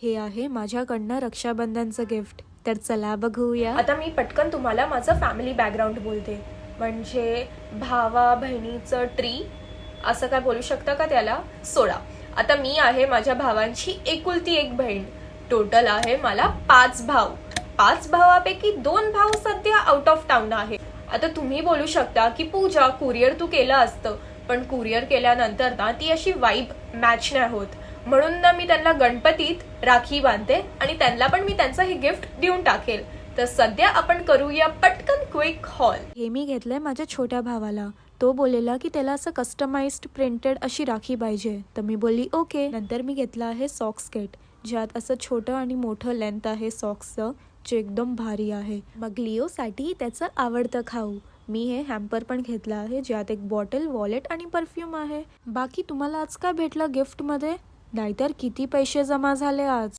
हे आहे माझ्याकडनं रक्षाबंधनचं गिफ्ट. तर चला बघूया. आता मी पटकन तुम्हाला माझं फॅमिली बॅकग्राऊंड बोलते. म्हणजे भावा बहिणीचं ट्री असं काय बोलू शकता का त्याला, सोडा. आता मी आहे माझ्या भावांची एकुलती एक बहीण. टोटल आहे मला 5 भाऊ. 5 भावापैकी 2 भाऊ सध्या आउट ऑफ टाउन आहे. आता तुम्ही बोलू शकता की पूजा कुरिअर तू केलं असतं, पण कुरिअर केल्यानंतर ना ती अशी वाईब मॅच नाही होत. म्हणून ना मी त्यांना गणपतीत राखी बांधते आणि त्यांना पण मी त्यांचं हे गिफ्ट देऊन टाकेल. तर सध्या आपण करूया पटकन क्विक हॉल. हे मी घेतलंय माझ्या छोट्या भावाला. तो बोललेला की त्याला असं कस्टमाइज्ड प्रिंटेड अशी राखी पाहिजे, तर मी बोलली ओके. नंतर मी घेतलं आहे सॉक्स किट, ज्यात असं छोटं आणि मोठं लेंथ आहे सॉक्सचं, जे एकदम भारी आहे. मग लिओसाठी त्याचं आवडतं खाऊ. मी हे हॅम्पर पण घेतलं आहे, ज्यात एक बॉटल, वॉलेट आणि परफ्यूम आहे. बाकी तुम्हाला आज काय भेटलं गिफ्टमध्ये? नाहीतर किती पैसे जमा झाले आज.